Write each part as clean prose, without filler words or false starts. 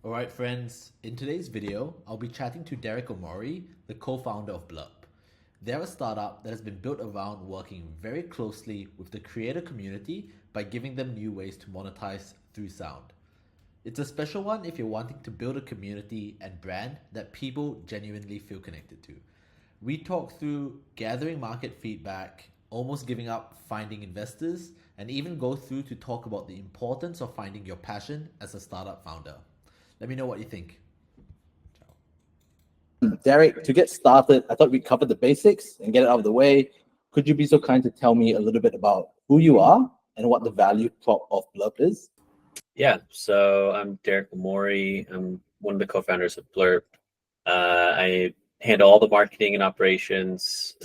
Alright friends, in today's video, I'll be chatting to Derek Omori, the co-founder of Blerp. They're a startup that has been built around working very closely with the creator community by giving them new ways to monetize through sound. It's a special one if you're wanting to build a community and brand that people genuinely feel connected to. We talk through gathering market feedback, almost giving up finding investors, and even go through to talk about the importance of finding your passion as a startup founder. Let me know what you think. Derek, to get started, I thought we'd cover the basics and get it out of the way. Could you be so kind to tell me a little bit about who you are and what the value prop of Blerp is? Yeah, so I'm Derek Omori. I'm one of the co-founders of Blerp. I handle all the marketing and operations,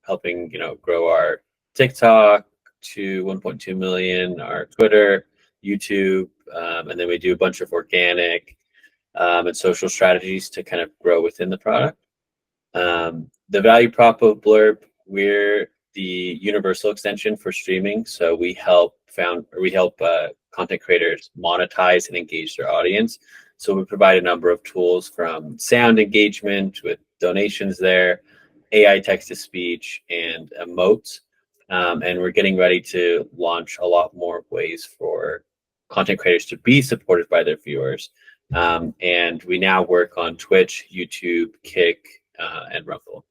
helping grow our TikTok to 1.2 million, our Twitter, YouTube, and then we do a bunch of organic and social strategies to kind of grow within the product. The value prop of Blerp, we're the universal extension for streaming. So we help content creators monetize and engage their audience. So we provide a number of tools from sound engagement with donations there, AI text-to-speech, and emotes. And we're getting ready to launch a lot more ways for content creators to be supported by their viewers. And we now work on Twitch, YouTube, Kick, and Rumble.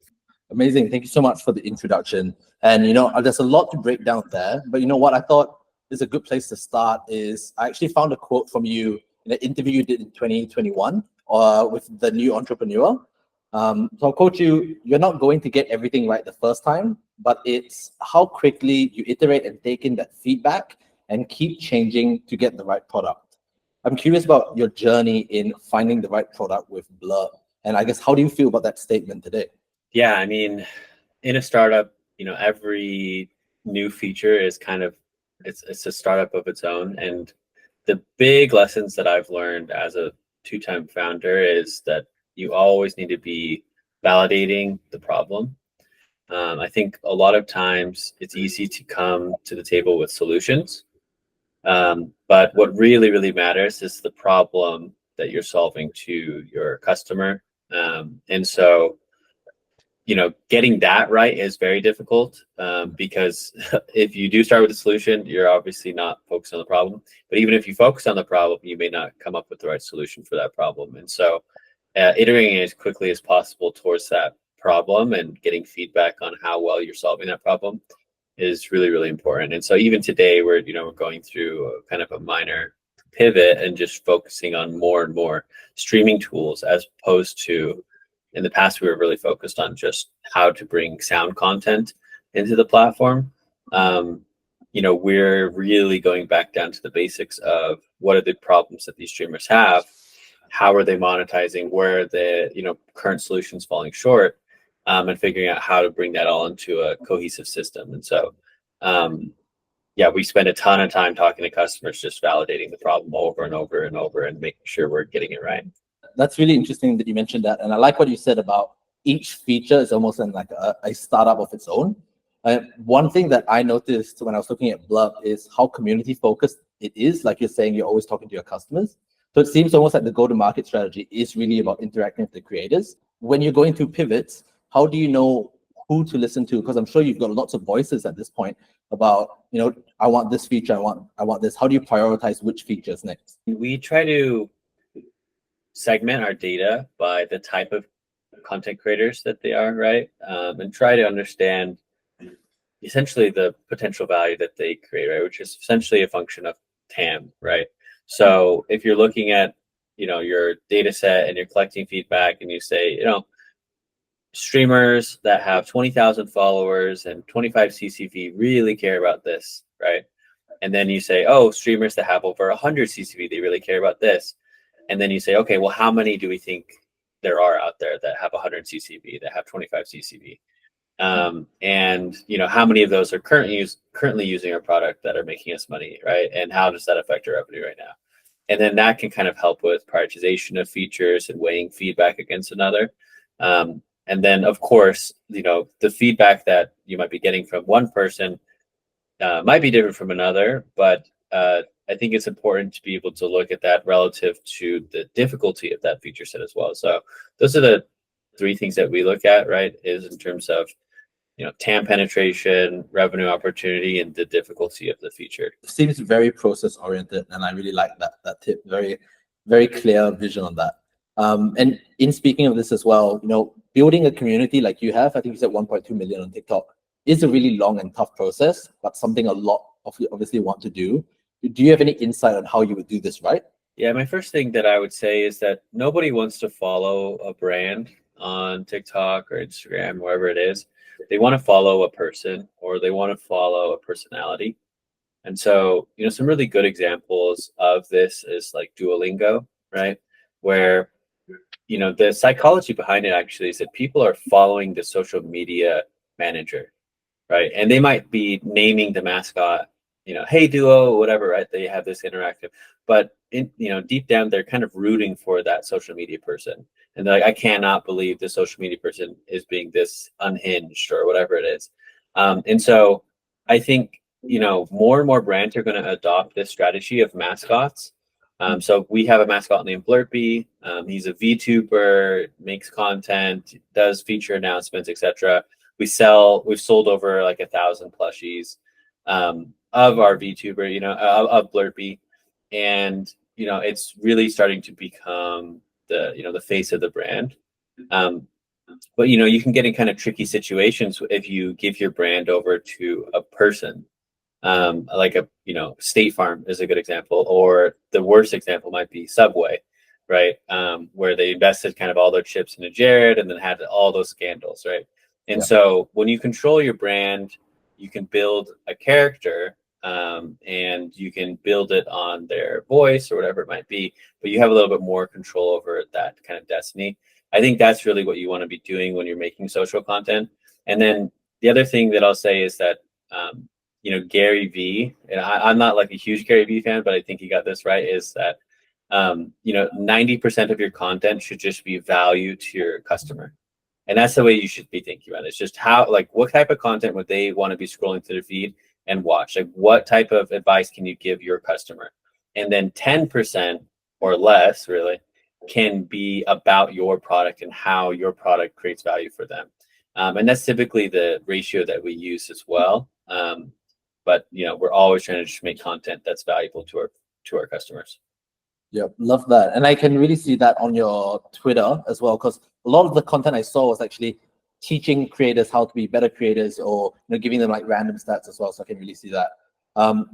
Amazing. Thank you so much for the introduction. And, there's a lot to break down there. But you know what I thought is a good place to start is I actually found a quote from you in an interview you did in 2021 with the new entrepreneur. So I'll quote you, "You're not going to get everything right the first time, but it's how quickly you iterate and take in that feedback and keep changing to get the right product." I'm curious about your journey in finding the right product with Blerp. And I guess, how do you feel about that statement today? Yeah, I mean, in a startup, every new feature is it's a startup of its own. And the big lessons that I've learned as a two-time founder is that you always need to be validating the problem. I think a lot of times it's easy to come to the table with solutions. But what really, really matters is the problem that you're solving to your customer. And so, getting that right is very difficult because if you do start with a solution, you're obviously not focused on the problem. But even if you focus on the problem, you may not come up with the right solution for that problem. And so iterating as quickly as possible towards that problem and getting feedback on how well you're solving that problem is really, really important. And so even today, we're going through a kind of a minor pivot and just focusing on more and more streaming tools, as opposed to in the past, we were really focused on just how to bring sound content into the platform. We're really going back down to the basics of what are the problems that these streamers have, how are they monetizing, where are the current solutions falling short, and figuring out how to bring that all into a cohesive system. And so, we spend a ton of time talking to customers, just validating the problem over and over and over and making sure we're getting it right. That's really interesting that you mentioned that. And I like what you said about each feature is almost like a startup of its own. One thing that I noticed when I was looking at Blerp is how community focused it is. Like you're saying, you're always talking to your customers. So it seems almost like the go-to-market strategy is really about interacting with the creators. When you're going through pivots, how do you know who to listen to? Because I'm sure you've got lots of voices at this point about, I want this feature, I want this. How do you prioritize which features next? We try to segment our data by the type of content creators that they are, right? And try to understand essentially the potential value that they create, right? Which is essentially a function of TAM, right? So if you're looking at, your data set and you're collecting feedback and you say, streamers that have 20,000 followers and 25 CCV really care about this, right? And then you say, oh, streamers that have over 100 CCV, they really care about this. And then you say, okay, well, how many do we think there are out there that have 100 CCV, that have 25 CCV? And how many of those are currently using our product that are making us money, right? And how does that affect our revenue right now? And then that can kind of help with prioritization of features and weighing feedback against another. And then, of course, the feedback that you might be getting from one person might be different from another, but I think it's important to be able to look at that relative to the difficulty of that feature set as well. So those are the three things that we look at, right? Is in terms of, TAM penetration, revenue opportunity, and the difficulty of the feature. Seems very process oriented, and I really like that tip. Very, very clear vision on that. And in speaking of this as well, building a community like you have, I think you said 1.2 million on TikTok, is a really long and tough process, but something a lot of you obviously want to do. Do you have any insight on how you would do this, right? Yeah, my first thing that I would say is that nobody wants to follow a brand on TikTok or Instagram, wherever it is. They want to follow a person, or they want to follow a personality. And so, some really good examples of this is like Duolingo, right? Where, the psychology behind it actually is that people are following the social media manager, right? And they might be naming the mascot, hey Duo, whatever, right? They have this interactive, but deep down, they're kind of rooting for that social media person. And they're like, I cannot believe this social media person is being this unhinged or whatever it is. And so I think, more and more brands are going to adopt this strategy of mascots. So we have a mascot named Blerp. He's a VTuber, makes content, does feature announcements, etc. We've sold over like 1,000 plushies of our VTuber, of Blerp. And, it's really starting to become the face of the brand. But, you can get in kind of tricky situations if you give your brand over to a person. Like State Farm is a good example, or the worst example might be Subway, right? Where they invested kind of all their chips into Jared and then had all those scandals, right? And so when you control your brand, you can build a character, and you can build it on their voice or whatever it might be, but you have a little bit more control over that kind of destiny. I think that's really what you want to be doing when you're making social content. And then the other thing that I'll say is that, Gary Vee, and I'm not like a huge Gary Vee fan, but I think he got this right, is that, 90% of your content should just be value to your customer. And that's the way you should be thinking about it. It's just what type of content would they want to be scrolling through the feed and watch? Like, what type of advice can you give your customer? And then 10% or less really can be about your product and how your product creates value for them. And that's typically the ratio that we use as well. But we're always trying to just make content that's valuable to our customers. Yeah, love that. And I can really see that on your Twitter as well, because a lot of the content I saw was actually teaching creators how to be better creators, or giving them like random stats as well. So I can really see that.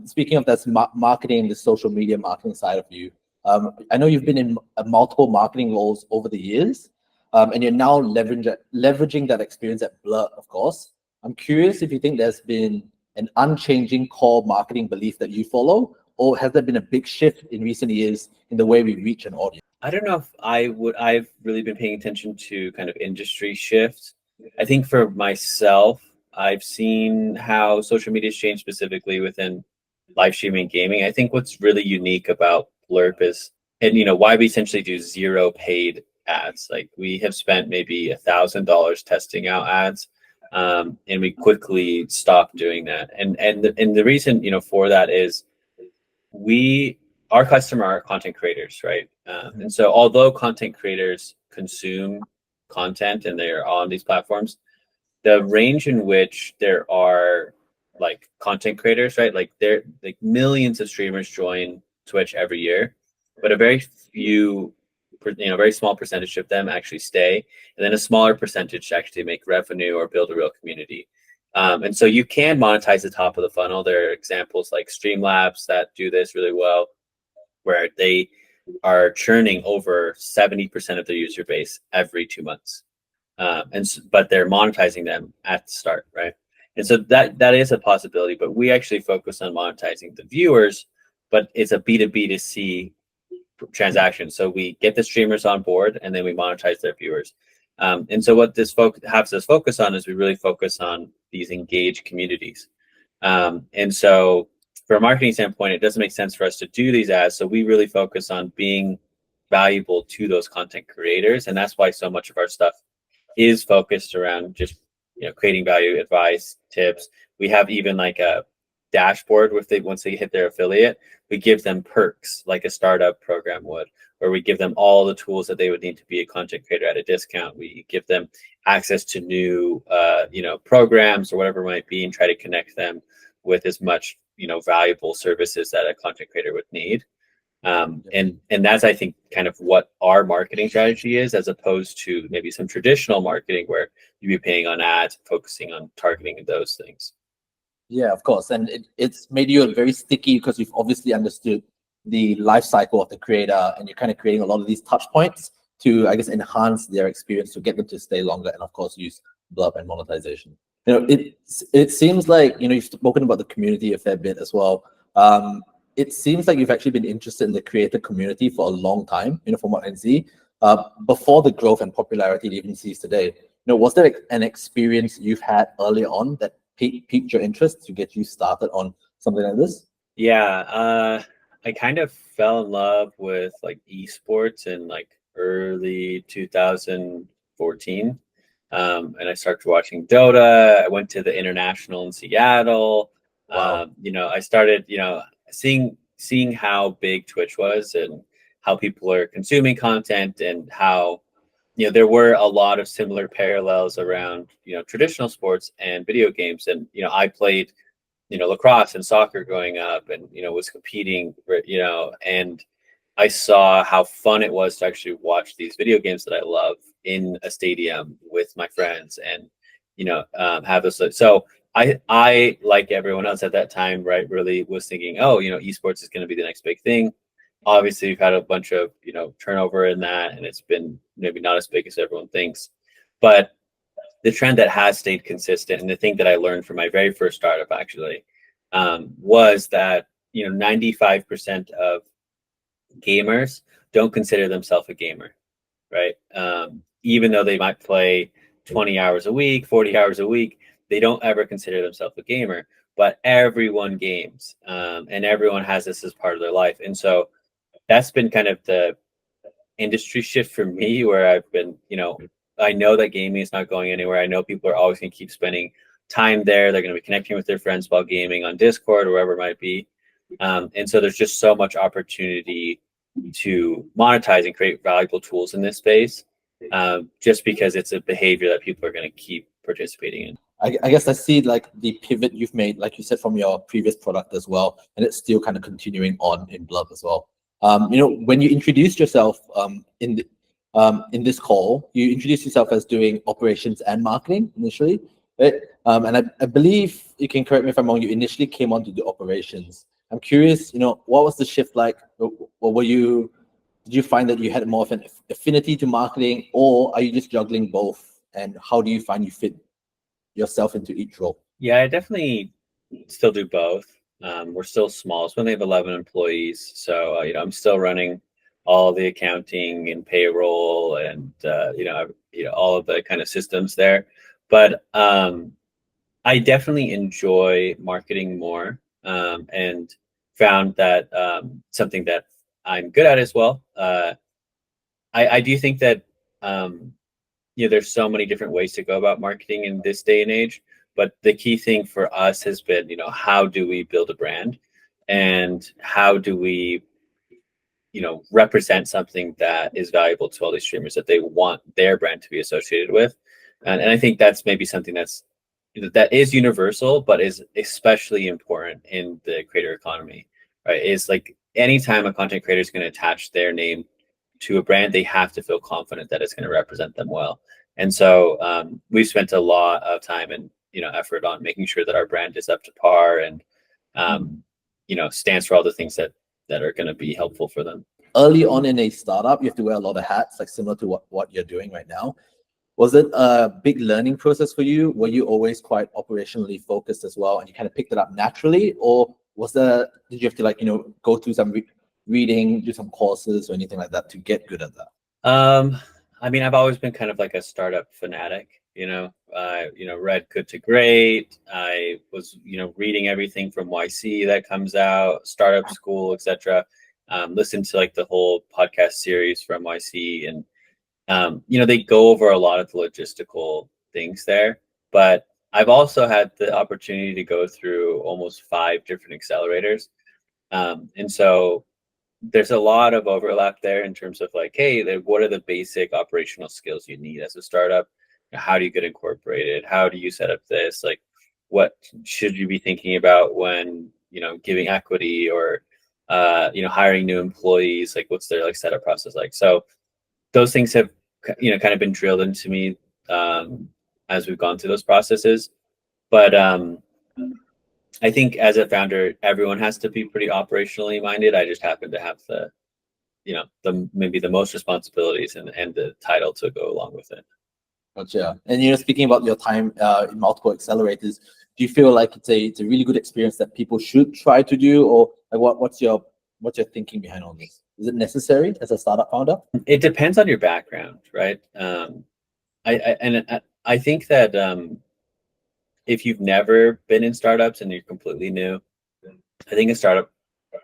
Speaking of that marketing, the social media marketing side of you, I know you've been in multiple marketing roles over the years, and you're now leveraging that experience at Blerp, of course. I'm curious if you think there's been an unchanging core marketing belief that you follow, or has there been a big shift in recent years in the way we reach an audience? I don't know if I've really been paying attention to kind of industry shifts. I think for myself, I've seen how social media has changed specifically within live streaming gaming. I think what's really unique about Blerp is, and why we essentially do zero paid ads. Like, we have spent maybe $1,000 testing out ads, and we quickly stopped doing that. And the reason for that is our customer are content creators, right? And so although content creators consume content and they're on these platforms, the range in which there are like content creators, right? Like, there, like, millions of streamers join Twitch every year, but a very small percentage of them actually stay, and then a smaller percentage actually make revenue or build a real community. And so you can monetize the top of the funnel. There are examples like Streamlabs that do this really well, where they are churning over 70% of their user base every 2 months. But they're monetizing them at the start, right? And so that is a possibility, but we actually focus on monetizing the viewers, but it's a B2B2C transaction. So we get the streamers on board and then we monetize their viewers. And so what this has us focus on is we really focus on these engaged communities. And so from a marketing standpoint, it doesn't make sense for us to do these ads. So we really focus on being valuable to those content creators. And that's why so much of our stuff is focused around just creating value, advice, tips. We have even like a dashboard with they once they hit their affiliate, we give them perks like a startup program would, where we give them all the tools that they would need to be a content creator at a discount. We give them access to new programs or whatever it might be, and try to connect them with as much valuable services that a content creator would need. And that's, I think, kind of what our marketing strategy is, as opposed to maybe some traditional marketing where you'd be paying on ads, focusing on targeting those things. Yeah, of course. And it's made you very sticky because you've obviously understood the life cycle of the creator, and you're kind of creating a lot of these touch points to, I guess, enhance their experience, to get them to stay longer, and of course use Blerp and monetization. It seems like you've spoken about the community a fair bit as well. It seems like you've actually been interested in the creator community for a long time, from what I can see, before the growth and popularity it even sees today. Was there an experience you've had early on that piqued your interest to get you started on something like this? Yeah, I kind of fell in love with like esports in like early 2014. And I started watching Dota. I went to the international in Seattle. Wow. I started, seeing how big Twitch was and how people are consuming content, and how, there were a lot of similar parallels around, traditional sports and video games. And, I played, lacrosse and soccer growing up, and, was competing, and I saw how fun it was to actually watch these video games that I love in a stadium with my friends, and have this. So I like everyone else at that time, right, really was thinking, oh, esports is going to be the next big thing. Obviously, we've had a bunch of turnover in that, and it's been maybe not as big as everyone thinks. But the trend that has stayed consistent, and the thing that I learned from my very first startup actually, was that 95% of gamers don't consider themselves a gamer, right? Even though they might play 20 hours a week, 40 hours a week, they don't ever consider themselves a gamer. But everyone games, and everyone has this as part of their life. And so that's been kind of the industry shift for me, where I've been, I know that gaming is not going anywhere. I know people are always going to keep spending time there. They're going to be connecting with their friends while gaming on Discord or wherever it might be. And so there's just so much opportunity to monetize and create valuable tools in this space, just because it's a behavior that people are going to keep participating in. I guess I see like the pivot you've made, like you said, from your previous product as well, and it's still kind of continuing on in Blerp as well. When you introduced yourself in this call, you introduced yourself as doing operations and marketing initially, right? And I believe, you can correct me if I'm wrong, you initially came on to do operations. I'm curious, what was the shift like? Or did you find that you had more of an affinity to marketing, or are you just juggling both? And how do you find you fit yourself into each role? Yeah, I definitely still do both. We're still small. So we only have 11 employees. So, I'm still running all the accounting and payroll and, all of the kind of systems there. But I definitely enjoy marketing more, and found that something that I'm good at as well. I do think that, there's so many different ways to go about marketing in this day and age. But the key thing for us has been, how do we build a brand, and how do we, represent something that is valuable to all these streamers that they want their brand to be associated with. And I think that's maybe something that is universal, but is especially important in the creator economy, right? Is like anytime a content creator is going to attach their name to a brand, they have to feel confident that it's going to represent them well. And so we've spent a lot of time and effort on making sure that our brand is up to par, and stands for all the things that are going to be helpful for them. Early on in a startup, you have to wear a lot of hats, like similar to what you're doing right now. Was it a big learning process for you? Were you always quite operationally focused as well, and you kind of picked it up naturally, or did you have to go through some reading, do some courses or anything like that to get good at that? I've always been kind of like a startup fanatic. Read Good to Great. I was, reading everything from YC that comes out, Startup School, etc. Listened to like the whole podcast series from YC, and they go over a lot of the logistical things there. But I've also had the opportunity to go through almost 5 different accelerators. And so there's a lot of overlap there in terms of like, hey, what are the basic operational skills you need as a startup? How do you get incorporated? How do you set up this? Like, what should you be thinking about when, giving equity or, hiring new employees? Like, what's their like setup process like? So those things have, kind of been drilled into me as we've gone through those processes. But I think as a founder, everyone has to be pretty operationally minded. I just happen to have maybe the most responsibilities and the title to go along with it. Gotcha. And speaking about your time in multiple accelerators, do you feel like it's a really good experience that people should try to do, or like what's your thinking behind all this? Is it necessary as a startup founder? It depends on your background, right? I think that if you've never been in startups and you're completely new, I think a startup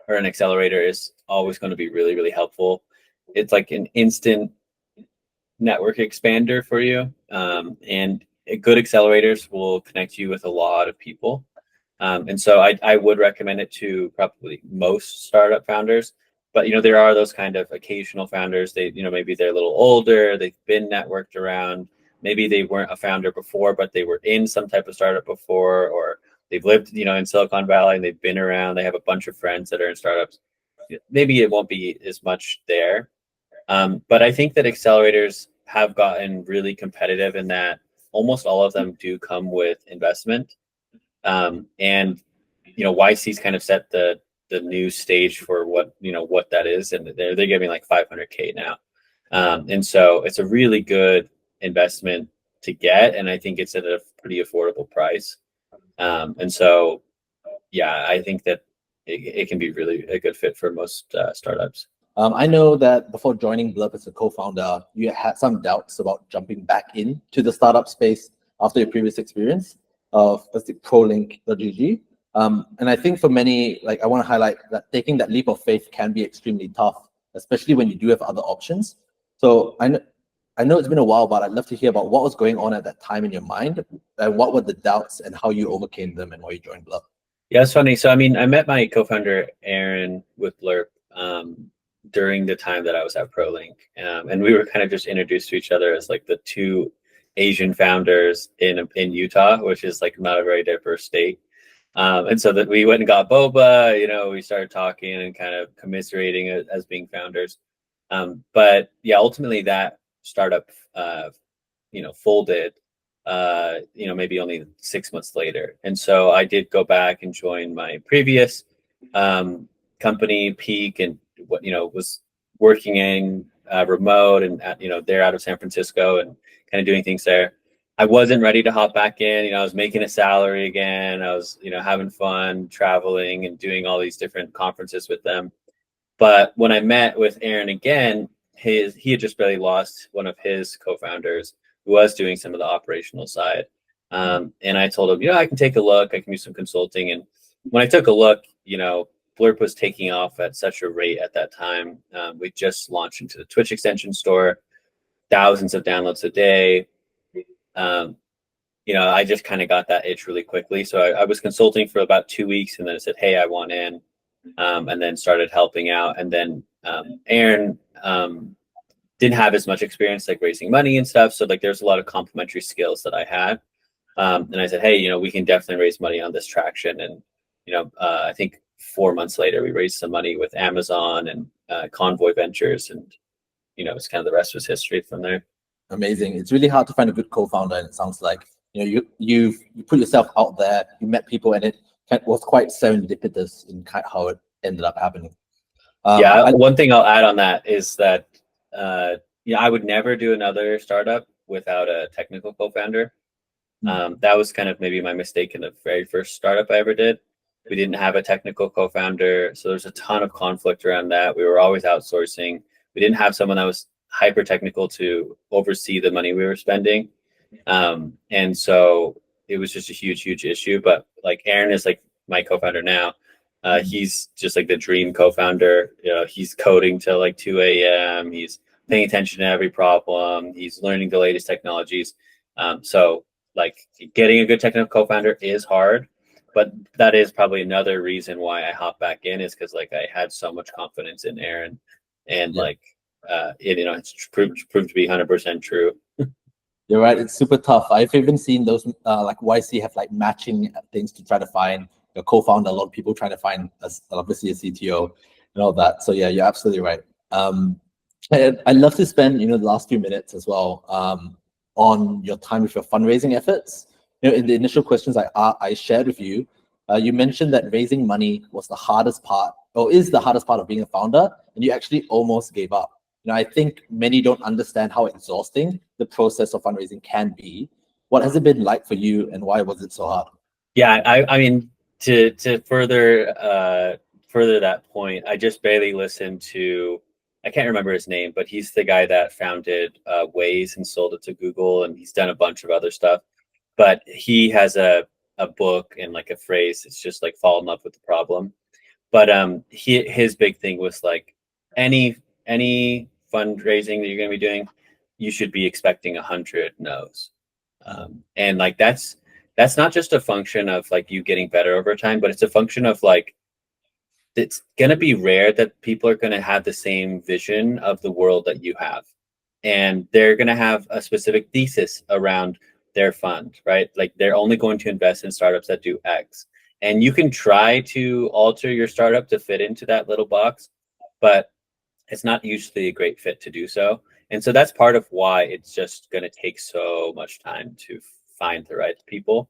or an accelerator is always going to be really, really helpful. It's like an instant network expander for you. And good accelerators will connect you with a lot of people. And so I would recommend it to probably most startup founders. But, there are those kind of occasional founders. They, maybe they're a little older. They've been networked around. Maybe they weren't a founder before, but they were in some type of startup before, or they've lived, in Silicon Valley and they've been around. They have a bunch of friends that are in startups. Maybe it won't be as much there. But I think that accelerators have gotten really competitive in that almost all of them do come with investment. And, YC's kind of set the new stage for what that is. And they're giving like 500K now. And so it's a really good investment to get. And I think it's at a pretty affordable price. And so, yeah, I think that it can be really a good fit for most startups. I know that before joining Blerp as a co-founder, you had some doubts about jumping back into the startup space after your previous experience of ProLink.gg. And I think for many, like I want to highlight that taking that leap of faith can be extremely tough, especially when you do have other options. So I know it's been a while, but I'd love to hear about what was going on at that time in your mind, and what were the doubts and how you overcame them and why you joined Blerp. Yeah, it's funny. So, I mean, I met my co-founder, Aaron, with Blerp during the time that I was at ProLink. And we were kind of just introduced to each other as like the two Asian founders in Utah, which is like not a very diverse state. And so that we went and got boba, we started talking and kind of commiserating as being founders. But yeah, ultimately that startup, folded, maybe only 6 months later. And so I did go back and join my previous company, Peak, and was working in remote, and they're out of San Francisco and kind of doing things there. I wasn't ready to hop back in. I was making a salary again. I was, having fun traveling and doing all these different conferences with them. But when I met with Aaron again, he had just barely lost one of his co-founders who was doing some of the operational side. And I told him, I can take a look. I can do some consulting. And when I took a look, Blerp was taking off at such a rate at that time. We just launched into the Twitch extension store, thousands of downloads a day. I just kind of got that itch really quickly. So I was consulting for about 2 weeks, and then I said, hey, I want in, and then started helping out. And then Aaron didn't have as much experience like raising money and stuff. So like there's a lot of complementary skills that I had. And I said, hey, we can definitely raise money on this traction. And, I think 4 months later, we raised some money with Amazon and Convoy Ventures. And, it's kind of the rest was history from there. Amazing. It's really hard to find a good co-founder, and it sounds like you put yourself out there, you met people, and it was quite serendipitous in how it ended up happening. One thing I'll add on that is that I would never do another startup without a technical co-founder. That was kind of maybe my mistake in the very first startup I ever did. We didn't have a technical co-founder, so there's a ton of conflict around that. We were always outsourcing. We didn't have someone that was hyper technical to oversee the money we were spending. And so it was just a huge issue. But like Aaron is like my co-founder now. He's just like the dream co-founder. He's coding till like 2 a.m. He's paying attention to every problem. He's learning the latest technologies. So like getting a good technical co-founder is hard, but that is probably another reason why I hopped back in, is because like I had so much confidence in Aaron, and Yeah. like it's proved to be 100% true. You're right. It's super tough. I've even seen those like YC have like matching things to try to find a co-founder. A lot of people trying to find obviously a CTO and all that. So yeah, you're absolutely right. I'd love to spend the last few minutes as well on your time with your fundraising efforts. In the initial questions I shared with you, you mentioned that raising money was the hardest part, or is the hardest part of being a founder, and you actually almost gave up. I think many don't understand how exhausting the process of fundraising can be. What has it been like for you, and why was it so hard? Yeah, I mean, to further that point, I just barely listened to, I can't remember his name, but he's the guy that founded Waze and sold it to Google, and he's done a bunch of other stuff. But he has a book and like a phrase. It's just like fall in love with the problem. But his big thing was like any fundraising that you're going to be doing, you should be expecting 100 no's. And like that's not just a function of like you getting better over time, but it's a function of like it's going to be rare that people are going to have the same vision of the world that you have, and they're going to have a specific thesis around their fund, right? Like they're only going to invest in startups that do X, and you can try to alter your startup to fit into that little box, but it's not usually a great fit to do so. And so that's part of why it's just going to take so much time to find the right people.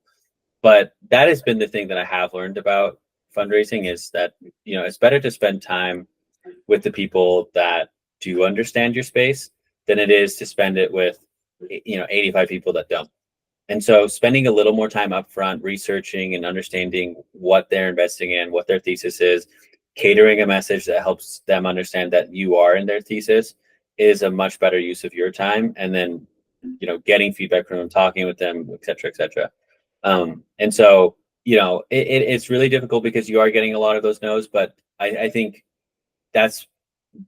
But that has been the thing that I have learned about fundraising, is that it's better to spend time with the people that do understand your space than it is to spend it with 85 people that don't. And so spending a little more time up front researching and understanding what they're investing in, what their thesis is, catering a message that helps them understand that you are in their thesis, is a much better use of your time. And then getting feedback from them, talking with them, et cetera, et cetera. And so it's really difficult because you are getting a lot of those no's, but I think that's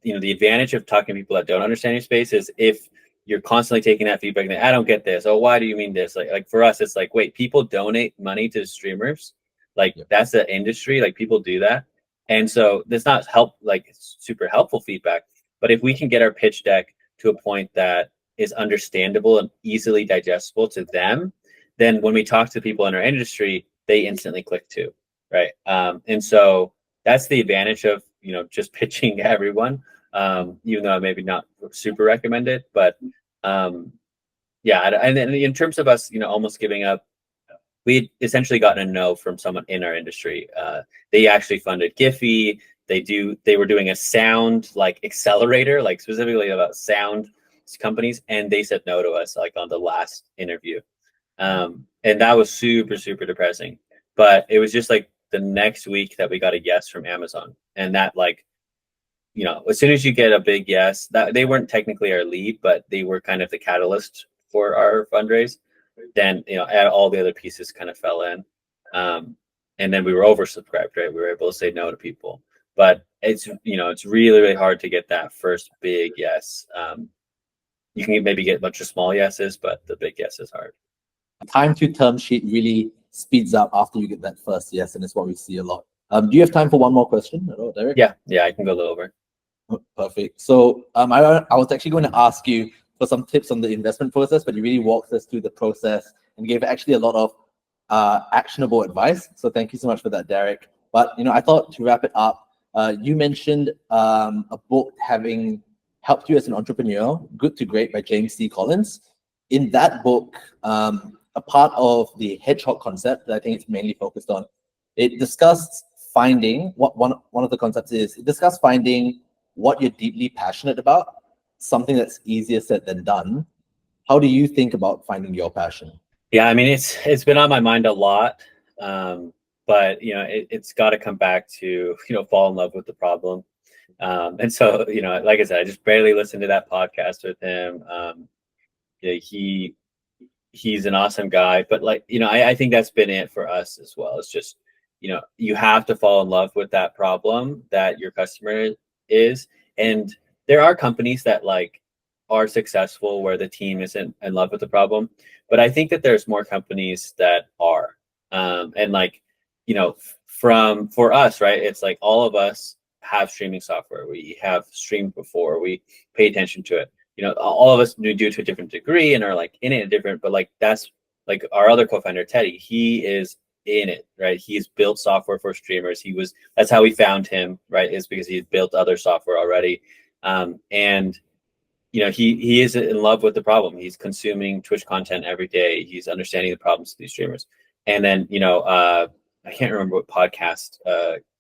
the advantage of talking to people that don't understand your space is if you're constantly taking that feedback and I don't get this. Oh, why do you mean this? Like for us, it's like, wait, people donate money to streamers. Like that's the industry. Like people do that. And so that's not super helpful feedback. But if we can get our pitch deck to a point that is understandable and easily digestible to them, then when we talk to people in our industry, they instantly click too. Right. And so that's the advantage of, just pitching everyone. Even though I maybe not super recommend it, but yeah. And then in terms of us, almost giving up, we essentially gotten a no from someone in our industry. They actually funded Giphy. They were doing a sound like accelerator, like specifically about sound companies, and they said no to us like on the last interview. And that was super, super depressing. But it was just like the next week that we got a yes from Amazon, and that like, as soon as you get a big yes, that they weren't technically our lead, but they were kind of the catalyst for our fundraise. Then, all the other pieces kind of fell in. And then we were oversubscribed, right? We were able to say no to people, but it's really, really hard to get that first big yes. You can maybe get a bunch of small yeses, but the big yes is hard. Time to term sheet really speeds up after you get that first yes, and it's what we see a lot. Do you have time for one more question at all, Derek? Yeah, I can go a little over. Perfect. So I was actually going to ask you for some tips on the investment process, but you really walked us through the process and gave actually a lot of actionable advice. So thank you so much for that, Derek. But I thought to wrap it up, you mentioned a book having helped you as an entrepreneur, Good to Great by James C. Collins. In that book, a part of the hedgehog concept that I think it's mainly focused on, it discussed finding one of the concepts is it discussed finding what you're deeply passionate about, something that's easier said than done. How do you think about finding your passion? Yeah, I mean, it's been on my mind a lot, but it's got to come back to fall in love with the problem. And so like I said, I just barely listened to that podcast with him. He's an awesome guy, but I think that's been it for us as well. It's just you have to fall in love with that problem that your customer is, and there are companies that like are successful where the team isn't in love with the problem, but I think that there's more companies that are. And like, for us, right? It's like all of us have streaming software. We have streamed before. We pay attention to it. All of us do it to a different degree and are like in it different. But like that's like our other co-founder Teddy. He is in it, right? He's built software for streamers. That's how we found him, right? Is because he's built other software already, and he is in love with the problem. He's consuming Twitch content every day. He's understanding the problems of these streamers. And then, I can't remember what podcast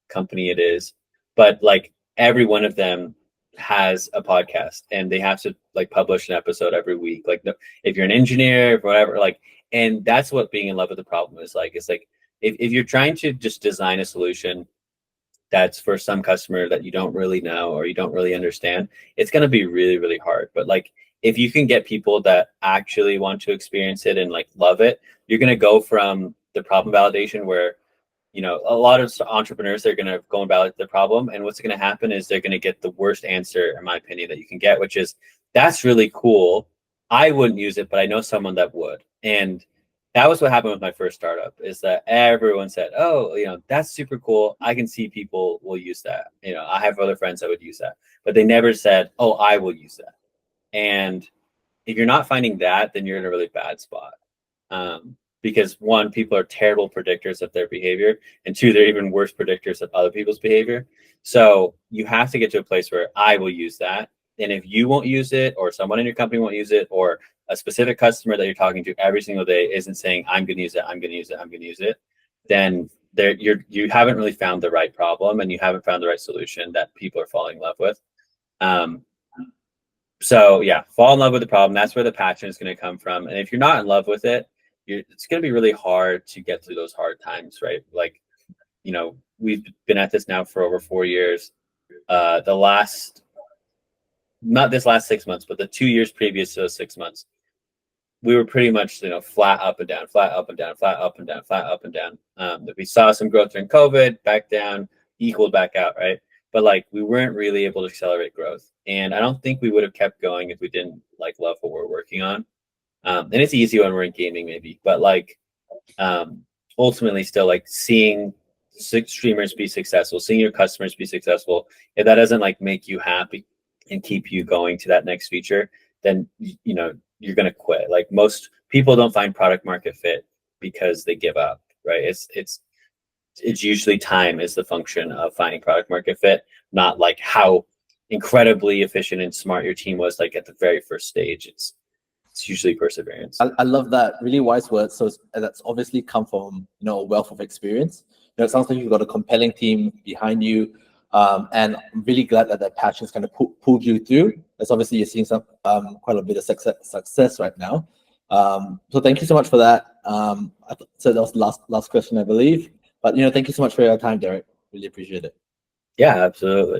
company it is, but like every one of them has a podcast and they have to like publish an episode every week. Like if you're an engineer, whatever, like, and that's what being in love with the problem is like. It's like, if you're trying to just design a solution that's for some customer that you don't really know or you don't really understand, it's going to be really, really hard. But like, if you can get people that actually want to experience it and like love it, you're going to go from the problem validation where, a lot of entrepreneurs, they're going to go and validate the problem. And what's going to happen is they're going to get the worst answer, in my opinion, that you can get, which is, that's really cool. I wouldn't use it, but I know someone that would. And that was what happened with my first startup, is that everyone said, oh, that's super cool. I can see people will use that. I have other friends that would use that, but they never said, oh, I will use that. And if you're not finding that, then you're in a really bad spot. Because one, people are terrible predictors of their behavior. And two, they're even worse predictors of other people's behavior. So you have to get to a place where I will use that. And if you won't use it, or someone in your company won't use it, or a specific customer that you're talking to every single day isn't saying, I'm going to use it, I'm going to use it, I'm going to use it, then you haven't really found the right problem, and you haven't found the right solution that people are falling in love with. So yeah, fall in love with the problem. That's where the passion is going to come from. And if you're not in love with it, it's going to be really hard to get through those hard times, right? Like, we've been at this now for over 4 years. Not this last 6 months, but the 2 years previous to those 6 months, we were pretty much, flat up and down, flat up and down, flat up and down, flat up and down. We saw some growth during COVID, back down, equaled back out, right? But like, we weren't really able to accelerate growth. And I don't think we would have kept going if we didn't like love what we're working on. And it's easy when we're in gaming maybe, but like, ultimately still like seeing streamers be successful, seeing your customers be successful, if that doesn't like make you happy and keep you going to that next feature, then you're going to quit. Like, most people don't find product market fit because they give up, right? It's usually time is the function of finding product market fit, not like how incredibly efficient and smart your team was like at the very first stage. It's usually perseverance. I love that. Really wise words. So that's obviously come from a wealth of experience. It sounds like you've got a compelling team behind you, and I'm really glad that passion's kind of pulled you through. That's obviously you're seeing some quite a bit of success right now. So thank you so much for that. So that was the last question, I believe. But thank you so much for your time, Derek. Really appreciate it. Yeah, absolutely.